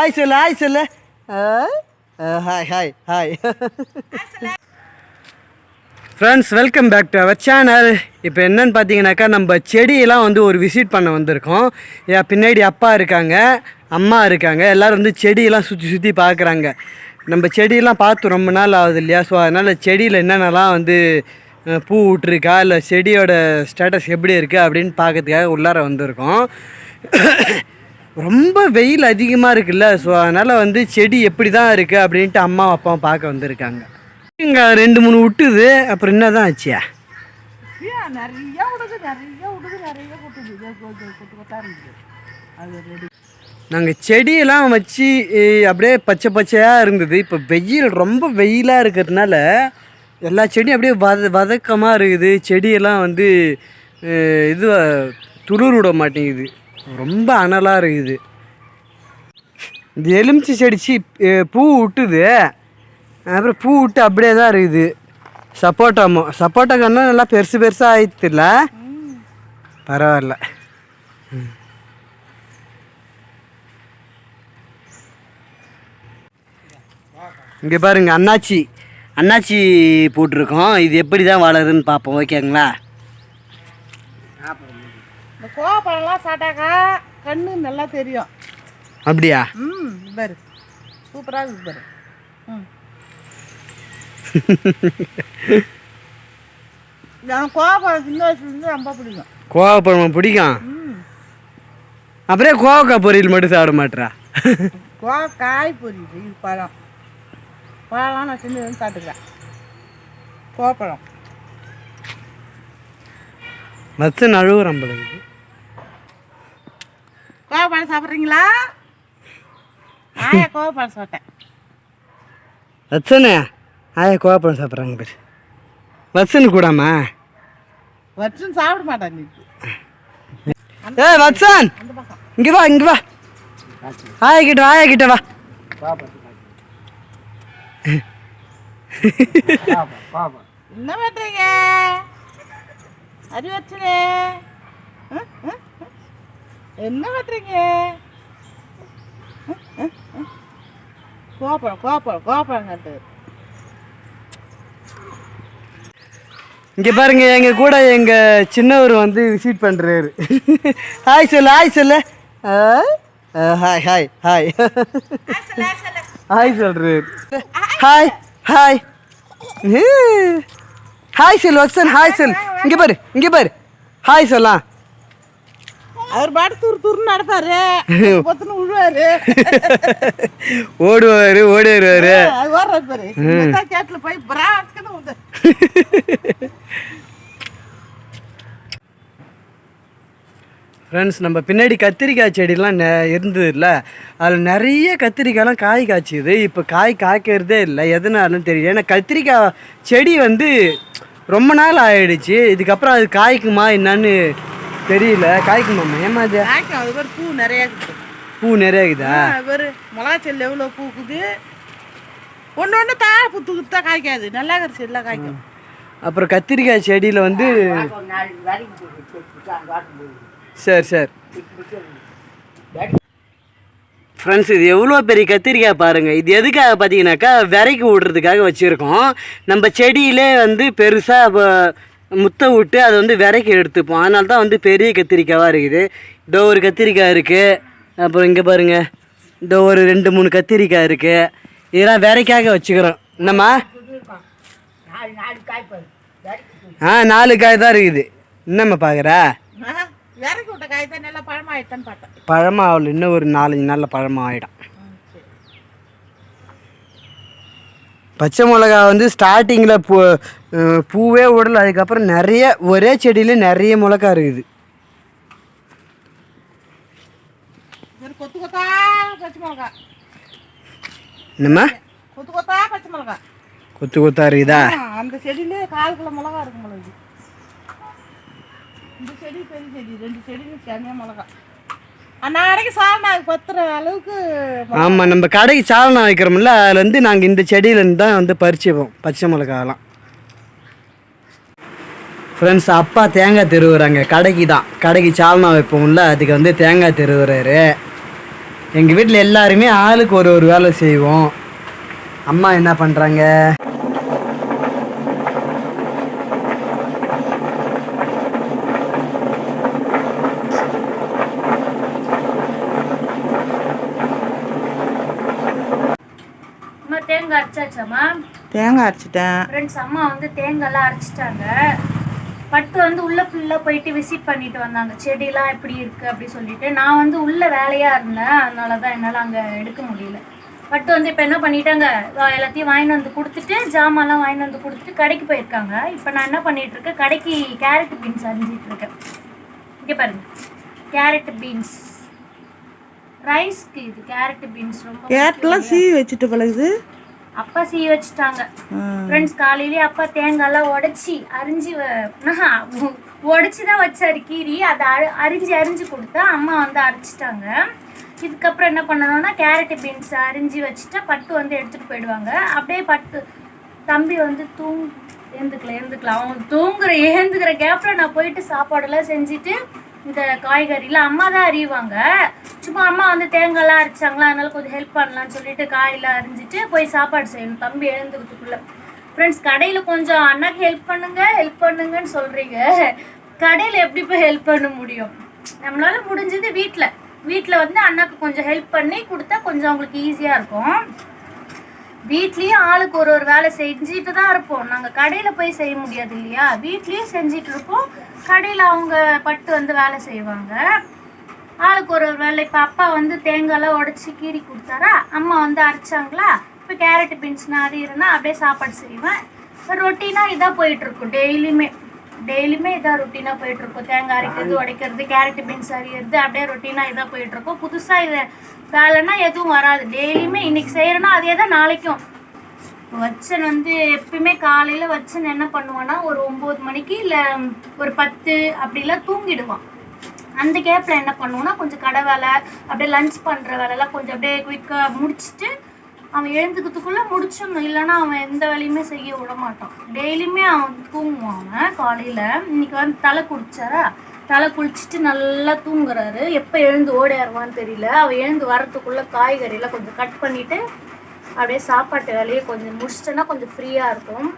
Hi சொல்லு hi சொல்லு hi hi hi friends, welcome back to our channel. இப்போ என்னென்னு பார்த்தீங்கன்னாக்கா, நம்ம செடியெல்லாம் வந்து ஒரு விசிட் பண்ண வந்திருக்கோம். என் பின்னாடி அப்பா இருக்காங்க, அம்மா இருக்காங்க. எல்லோரும் வந்து செடியெல்லாம் சுற்றி சுற்றி பார்க்குறாங்க. நம்ம செடியெல்லாம் பார்த்து ரொம்ப நாள் ஆகுது இல்லையா? ஸோ அதனால் செடியில் என்னென்னலாம் வந்து பூ விட்ருக்கா, இல்லை செடியோட ஸ்டேட்டஸ் எப்படி இருக்குது அப்படின்னு பார்க்கறதுக்காக உள்ளார வந்திருக்கோம். ரொம்ப வெயில் அதிகமாக இருக்குல்ல, ஸோ அதனால் வந்து செடி எப்படி தான் இருக்குது அப்படின்ட்டு அம்மா அப்பாவும் பார்க்க வந்திருக்காங்க. இங்கே 2-3 விட்டுது, அப்புறம் என்ன தான் ஆச்சியா? நாங்கள் செடியெல்லாம் வச்சு அப்படியே பச்சை பச்சையாக இருந்தது. இப்போ வெயில் ரொம்ப வெயிலாக இருக்கிறதுனால எல்லா செடியும் அப்படியே வதக்கமாக இருக்குது. செடியெல்லாம் வந்து இது துளிர் விட மாட்டேங்குது, ரொம்ப அனலாக இருக்குது. இந்த எலுமிச்சி செடிச்சு பூ விட்டுது, அப்புறம் பூ விட்டு அப்படியே தான் இருக்குது. சப்போட்டா கண்ணா நல்லா பெருசு பெருசாக ஆயிடுத்துல, பரவாயில்ல. இங்கே பாருங்க, அண்ணாச்சி போட்டிருக்கோம். இது எப்படி தான் வளருதுன்னு பார்ப்போம், ஓகேங்களா? இந்த கோவப்பழம்லாம் சாப்பிட்டாக்கா கண்ணு நல்லா தெரியும். அப்படியா? பாரு, சூப்பராக இருக்குது பாரு. கோவப்பழம் சின்ன வயசுலேருந்து ரொம்ப பிடிக்கும். கோவப்பழம் பிடிக்கும். அப்புறம் கோவக்காய் பொரியல் மட்டும் சாப்பிட மாட்டேறா? கோவக்காய் பொரியல், இது பழம்லாம் நான் சின்ன வயசு சாப்பிட்டுக்கிறேன். கோவப்பழம் மச்ச நழுவுறம்பளுக்கு. கோவப்பழம் சாப்பிட்றீங்களா? ஆயா கோவப்பழம் சாப்பிட்டேன். வச்சனே ஆயா கோவப்பழம் சாப்பிட்றாங்க பேர். வச்சனு கூடாமா? வச்சன் சாப்பிட மாட்டாங்க. வச்சன் இங்கே வா, இங்கே வா. ஆயா கிட்ட வா. என்ன பண்றீங்க? அது வச்சனே என்ன பண்றீங்க? கோப்பழம் கட்டு. இங்கே பாருங்க, எங்க கூட எங்க சின்னவர் வந்து விசிட் பண்றாரு. ஹாய் சொல்லு ஹாய் ஹாய் ஹாய் ஹாய் சொல்றாரு. ஹாய் ஹாய் ஹாய் சொல்லு வச்சன், ஹாய் சொல்லு. இங்கே பாரு ஹாய் சொல்லலாம். அவர் பாட்டு துரு நடப்பாரு, பொத்துன்னு விழுவாரு, ஓடி வருவாரு. பாரு கேட்டில் போய் பிராக்குன்னு உண்டு. ஃப்ரெண்ட்ஸ், நம்ம பின்னாடி கத்திரிக்காய் செடிலாம் இருந்தது இல்லை, அதில் நிறைய கத்திரிக்காயெலாம் காய் காய்ச்சிது. இப்போ காய் காய்க்கிறதே இல்லை, எதனாலும் தெரியல. ஏன்னா கத்திரிக்காய் செடி வந்து ரொம்ப நாள் ஆயிடுச்சு. இதுக்கப்புறம் அது காய்க்குமா என்னன்னு தெரியல. காய்க்குமாம்மா? ஏமா அது காய்க்கும். பூ நிறைய இருக்குதா? ஒரு மிளகா செல்லு எவ்வளோ பூக்குது. ஒன்று தாழ புத்துக்குத்தா காய்க்காது, நல்லா செடிலாம் காய்க்கும். அப்புறம் கத்திரிக்காய் செடியில் வந்து சரி ஃப்ரெண்ட்ஸ், இது எவ்வளோ பெரிய கத்திரிக்காய் பாருங்கள். இது எதுக்காக பார்த்தீங்கன்னாக்கா, விரைக்கு விடுறதுக்காக வச்சுருக்கோம். நம்ம செடியிலே வந்து பெருசாக முத்தை விட்டு அதை வந்து விரைக்கு எடுத்துப்போம். அதனால தான் வந்து பெரிய கத்திரிக்காவாக இருக்குது. இதோ ஒரு கத்திரிக்காய் இருக்குது. அப்புறம் இங்கே பாருங்கள், இதோ ஒரு 2-3 கத்திரிக்காய் இருக்குது. இதெல்லாம் விரைக்காக வச்சுக்கிறோம். என்னம்மா? 4 காய் தான் இருக்குது. என்னம்மா பார்க்குறா? விரைக்கு விட்ட காய் தான் நல்லா பழமாயிட்டான்னு பார்த்தேன். பழமாகல, இன்னும் ஒரு 4-5 நாளில் பழமாகிடும். பச்சை மிளகா வந்து ஸ்டார்டிங்கில் பூவே விடல, அதுக்கப்புறம் நிறைய ஒரே செடியில் நிறைய மிளகா இருக்குது. என்னம்மா? கொத்து கொத்தா இருக்குதா? அந்த செடியிலே 1/4 கிலோ மிளகா இருக்கும் மிளகு. இந்த செடி பெரிய செடி, 2 செடியும் தனியாக மிளகா. அன்னைக்கு சால்னா பத்துற அளவுக்கு. ஆமாம், நம்ம கடைக்கு சால்னா வைக்கிறோம்ல, அதில் வந்து நாங்கள் இந்த செடியிலேருந்து தான் வந்து பறிச்சுப்போம் பச்சை மிளகாலாம். ஃப்ரெண்ட்ஸ், அப்பா தேங்காய் திருவுறாங்க. கடைக்கு சால்னா வைப்போம்ல, அதுக்கு வந்து தேங்காய் திருவுறாரு. எங்கள் வீட்டில் எல்லாருமே ஆளுக்கு ஒரு ஒரு வேலை செய்வோம். அம்மா என்ன பண்ணுறாங்க? தேங்காய் அரைச்சாச்சாம்மா? தேங்காய் அரைச்சிட்டேன் ஃப்ரெண்ட்ஸ், அம்மா வந்து தேங்காய்லாம் அரைச்சிட்டாங்க. பட்டு வந்து உள்ளே ஃபுல்லாக போயிட்டு விசிட் பண்ணிட்டு வந்தாங்க, செடியெலாம் எப்படி இருக்குது அப்படி சொல்லிட்டு. நான் வந்து உள்ளே வேலையாக இருந்தேன், அதனால தான் என்னால் அங்கே எடுக்க முடியல. பட்டு வந்து இப்போ என்ன பண்ணிட்டாங்க, எல்லாத்தையும் வாங்கிட்டு வந்து கொடுத்துட்டு, ஜாமான்லாம் வாங்கிட்டு வந்து கொடுத்துட்டு கடைக்கு போயிருக்காங்க. இப்போ நான் என்ன பண்ணிகிட்ருக்கேன், கடைக்கு கேரட் பீன்ஸ் அரிஞ்சிட்ருக்கேன். இங்கே பாருங்க, கேரட் பீன்ஸ் ரைஸ்க்கு இது கேரட் பீன்ஸ் ரொம்ப கேரட்லாம் சீவி வச்சுட்டு பழகுது. அப்பா சீவி வச்சுட்டாங்க ஃப்ரெண்ட்ஸ். காலையிலேயே அப்பா தேங்காய்லாம் உடச்சி அரிஞ்சு உடச்சி தான் வச்சாரு கீரி. அதை அரிஞ்சு கொடுத்தா அம்மா வந்து அரைச்சிட்டாங்க. இதுக்கப்புறம் என்ன பண்ணணும்னா கேரட் பீன்ஸ் அரிஞ்சு வச்சுட்டா பட்டு வந்து எடுத்துகிட்டு போயிடுவாங்க. அப்படியே பட்டு தம்பி வந்து எழுந்துக்கலாம் அவங்க ஏந்துக்கிற கேப்பில் நான் போயிட்டு சாப்பாடெல்லாம் செஞ்சுட்டு இந்த காய்கறிலாம் அம்மா தான் அறிவாங்க. சும்மா அம்மா வந்து தேங்காய்லாம் அரைச்சாங்களா, அதனால கொஞ்சம் ஹெல்ப் பண்ணலான்னு சொல்லிட்டு காயெல்லாம் அரிஞ்சிட்டு போய் சாப்பாடு செய்யணும் தம்பி எழுந்துக்கிறதுக்குள்ள. ஃப்ரெண்ட்ஸ், கடையில் கொஞ்சம் அண்ணாக்கு ஹெல்ப் பண்ணுங்கன்னு சொல்கிறீங்க. கடையில் எப்படி போய் ஹெல்ப் பண்ண முடியும்? நம்மளால முடிஞ்சது வீட்டில் வந்து அண்ணாக்கு கொஞ்சம் ஹெல்ப் பண்ணி கொடுத்தா கொஞ்சம் அவங்களுக்கு ஈஸியாக இருக்கும். வீட்லேயும் ஆளுக்கு ஒரு வேலை செஞ்சுட்டு தான் இருப்போம். நாங்கள் கடையில் போய் செய்ய முடியாது இல்லையா, வீட்லேயும் செஞ்சிட்டு இருப்போம். கடையில் அவங்க பட்டு வந்து வேலை செய்வாங்க, ஆளுக்கு ஒரு வேலை. இப்போ அப்பா வந்து தேங்காய்லாம் உடச்சி கீரி கொடுத்தாரா, அம்மா வந்து அரைச்சாங்களா. இப்போ கேரட் பீன்ஸ் நான் அறியிறேன்னா அப்படியே சாப்பாடு செய்வேன். ரொட்டீனாக இதாக போயிட்டுருக்கும். டெய்லியுமே இதாக ரொட்டீனாக போயிட்டுருக்கும். தேங்காய் அரைக்கிறது, உடைக்கிறது, கேரட் பீன்ஸ் அறியிறது, அப்படியே ரொட்டீனாக இதாக போயிட்டுருக்கும். புதுசாக இதை வேலைன்னா எதுவும் வராது. டெய்லியுமே இன்றைக்கி செய்கிறேன்னா அதே தான் நாளைக்கும். வச்சன் வந்து எப்பயுமே காலையில் வச்சன் என்ன பண்ணுவான்னா ஒரு 9 மணிக்கு இல்லை ஒரு 10 அப்படிலாம் தூங்கிடுவான். அந்த கேப்பில் என்ன பண்ணுவோன்னா கொஞ்சம் கடை வேலை, அப்படியே லஞ்ச் பண்ணுற வேலைலாம் கொஞ்சம் அப்படியே குயிக்காக முடிச்சுட்டு அவன் எழுந்துக்கிறதுக்குள்ளே முடிச்சிடணும். இல்லைன்னா அவன் எந்த வேலையுமே செய்ய விட மாட்டான். டெய்லியுமே அவன் தூங்குவான். அவன் காலையில் இன்றைக்கி வந்து தலை குளிச்சுட்டு நல்லா தூங்குறாரு. எப்போ எழுந்து ஓடிடுவான்னு தெரியல. அவன் எழுந்து வரத்துக்குள்ளே காய்கறியெல்லாம் கொஞ்சம் கட் பண்ணிவிட்டு அப்படியே சாப்பாட்டு வேலையை கொஞ்சம் முடிச்சிட்டேன்னா கொஞ்சம் ஃப்ரீயாக இருக்கும்.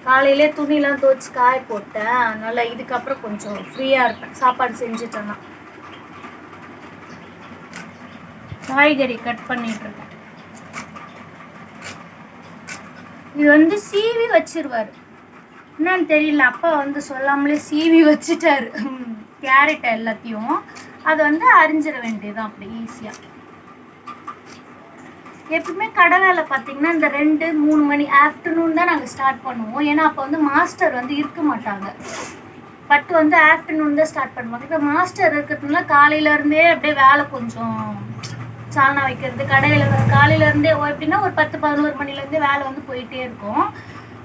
காலையிலே துணிலாம் துவைச்சி காய போட்டேன், அதனால் இதுக்கப்புறம் கொஞ்சம் ஃப்ரீயாக இருப்பேன் சாப்பாடு செஞ்சுட்டேன்னா. காய்கறி கட் பண்ணிட்டுருக்கேன். இது வந்து சீவி வச்சிருவார், என்னன்னு தெரியல. அப்பா வந்து சொல்லாமலே சீவி வச்சுட்டாரு கேரட்டை எல்லாத்தையும். அதை வந்து அரிஞ்சிட வேண்டியதுதான் அப்படி ஈஸியாக. எப்பவுமே கடை வேலை பார்த்தீங்கன்னா இந்த 2-3 மணி ஆஃப்டர்நூன் தான் நாங்கள் ஸ்டார்ட் பண்ணுவோம். ஏன்னா அப்போ வந்து மாஸ்டர் வந்து இருக்க மாட்டாங்க. பட்டு வந்து ஆஃப்டர்நூன் தான் ஸ்டார்ட் பண்ணுவாங்க. இப்போ மாஸ்டர் இருக்கிறதுனால காலையிலேருந்தே அப்படியே வேலை கொஞ்சம் சால்னா வைக்கிறது, கடையில் காலையிலேருந்தே எப்படின்னா ஒரு 10-11 மணிலேருந்தே வேலை வந்து போயிட்டே இருக்கும்.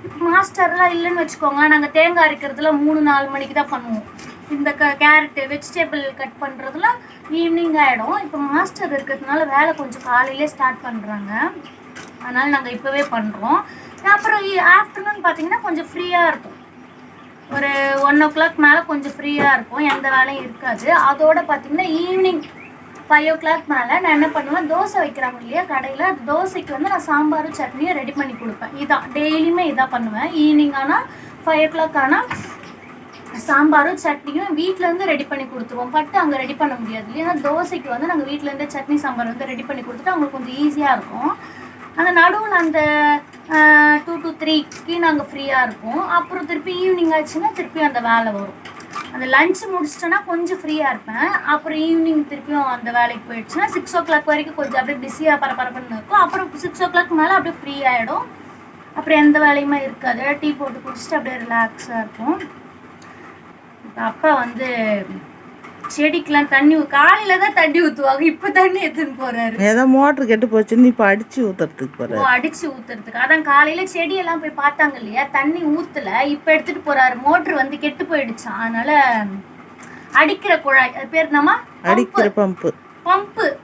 இப்போ மாஸ்டர்லாம் இல்லைன்னு வச்சுக்கோங்க, நாங்கள் தேங்காய் அரைக்கிறதுல 3-4 மணிக்கு தான் பண்ணுவோம். இந்த கேரட்டு வெஜிடபிள் கட் பண்ணுறதுல ஈவினிங் ஆகிடும். இப்போ மாஸ்டர் இருக்கிறதுனால வேலை கொஞ்சம் காலையிலே ஸ்டார்ட் பண்ணுறாங்க, அதனால் நாங்கள் இப்போவே பண்ணுறோம். அப்புறம் ஆஃப்டர்நூன் பார்த்திங்கன்னா கொஞ்சம் ஃப்ரீயாக இருக்கும். ஒரு 1 o'clock மேலே கொஞ்சம் ஃப்ரீயாக இருக்கும், எந்த வேலையும் இருக்காது. அதோடு பார்த்திங்கன்னா ஈவினிங் 5 o'clock மேலே நான் என்ன பண்ணுவேன், தோசை வைக்கிறாங்க இல்லையா கடையில், தோசைக்கு வந்து நான் சாம்பாரும் சட்னியும் ரெடி பண்ணி கொடுப்பேன். இதான் டெய்லியுமே இதான் பண்ணுவேன். ஈவினிங் ஆனால் 5 o'clock ஆனால் சாம்பாரும் சட்னியும் வீட்டிலேருந்து ரெடி பண்ணி கொடுத்துருவோம். பட்டு அங்கே ரெடி பண்ண முடியாது இல்லையா, தோசைக்கு வந்து நாங்கள் வீட்டிலேருந்தே சட்னி சாம்பார் வந்து ரெடி பண்ணி கொடுத்துட்டு அவங்களுக்கு கொஞ்சம் ஈஸியாக இருக்கும். அந்த நடுவில் அந்த 2 to 3க்கு நாங்கள் ஃப்ரீயாக இருப்போம். அப்புறம் திருப்பி ஈவினிங் ஆச்சுன்னா திருப்பி அந்த வேலை வரும். அந்த லஞ்சு முடிச்சிட்டோன்னா கொஞ்சம் ஃப்ரீயாக இருப்பேன். அப்புறம் ஈவினிங் திருப்பியும் அந்த வேலைக்கு போயிடுச்சுன்னா 6 o'clock வரைக்கும் கொஞ்சம் அப்படியே பிஸியாக பரபரப்புன்னு இருக்கும். அப்புறம் 6 o'clock மேலே அப்படியே ஃப்ரீ ஆகிடும். அப்புறம் எந்த வேலையுமே இருக்காது. டீ போட்டு குடிச்சிட்டு அப்படியே ரிலாக்ஸாக இருக்கும். அப்பா வந்து செடிக்கெலாம் தண்ணி காலையில் தான் தண்ணி ஊற்றுவாங்க, இப்போ தண்ணி எடுத்துன்னு போகிறாரு. ஏதோ மோட்ரு கெட்டு போச்சுன்னு இப்போ அடித்து ஊற்றுறதுக்கு போகிறாரு. அடித்து ஊற்றுறதுக்கு அதான் காலையில் செடியெல்லாம் போய் பார்த்தாங்க இல்லையா, தண்ணி ஊற்றலை, இப்போ எடுத்துகிட்டு போகிறாரு. மோட்ரு வந்து கெட்டு போயிடுச்சான், அதனால் அடிக்கிற குழாய், அது பேர் என்னம்மா, அடிக்கிற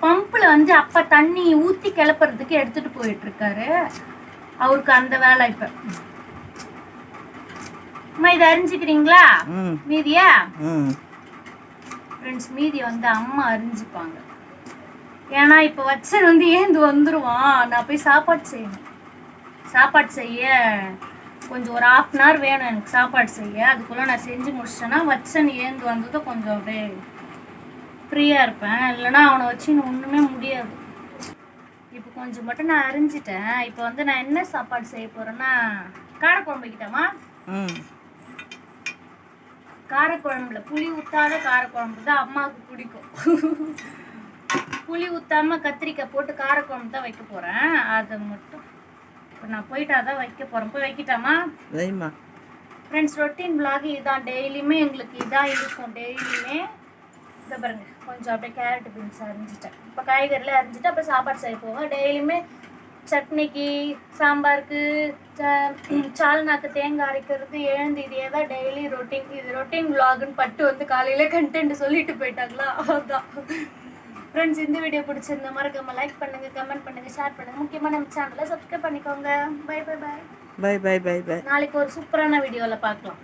பம்பில் வந்து அப்பா தண்ணி ஊற்றி கிளப்புறதுக்கு எடுத்துகிட்டு போயிட்டுருக்காரு. அவருக்கு அந்த வேலை. இப்போ அம்மா இதை அரிஞ்சிக்கிறீங்களா மீதியா? ஃப்ரெண்ட்ஸ், மீதி வந்து அம்மா அரிஞ்சிப்பாங்க. ஏன்னா இப்போ வச்சது வந்து ஏந்து வந்துடுவான். நான் போய் சாப்பாடு செய்யணும். சாப்பாடு செய்ய கொஞ்சம் ஒரு 1/2 hour வேணும் எனக்கு சாப்பாடு செய்ய. அதுக்குள்ளே நான் செஞ்சு முடிச்சிட்டேன்னா வச்சேன்னு ஏந்து வந்ததும் கொஞ்சம் அப்படியே ஃப்ரீயாக இருப்பேன். இல்லைன்னா அவனை வச்சு இன்னும் ஒன்றுமே முடியாது. இப்போ கொஞ்சம் மட்டும் நான் அரிஞ்சிட்டேன். இப்போ வந்து நான் என்ன சாப்பாடு செய்ய போகிறேன்னா காரக்குழம்பு வைக்கிட்டேமா. காரக்குழம்புல புளி ஊற்றாத காரக்குழம்பு தான் அம்மாவுக்கு பிடிக்கும். புளி ஊற்றாம கத்திரிக்காய் போட்டு காரக்குழம்பு தான் வைக்க போகிறேன். அதை மட்டும் இப்போ நான் போயிட்டு அதான் வைக்க போகிறேன். போய் வைக்கிட்டாமா. வைமா. ஃப்ரெண்ட்ஸ், ரொட்டீன் vlog இதான். டெய்லியுமே எங்களுக்கு இதான் இருக்கும். டெய்லியுமே இதை பாருங்க, கொஞ்சம் அப்படியே கேரட் பீன்ஸ் அரிஞ்சிட்டேன். இப்போ காய்கறிலாம் அரிஞ்சிட்டு அப்போ சாப்பாடு செய்ய போவேன். டெய்லியுமே சட்னிக்கு, சாம்பாருக்கு, சால்னாக்கு தேங்காய் அரைக்கிறது, எழுந்து இதே தான் டெய்லி ரொட்டீன். இது ரொட்டீன் vlogன்னு பட்டு வந்து காலையில் கண்டென்ட் சொல்லிட்டு போயிட்டாங்களா, அதுதான். ஃப்ரெண்ட்ஸ், இந்த வீடியோ பிடிச்சிருந்த மறக்காம லைக் பண்ணுங்க, கமெண்ட் பண்ணுங்க, ஷேர் பண்ணுங்க. முக்கியமாக நம்ம சேனலை சப்ஸ்கிரைப் பண்ணிக்கோங்க. Bye bye bye. Bye bye bye bye. நாளைக்கு ஒரு சூப்பரான வீடியோவில் பார்க்கலாம்.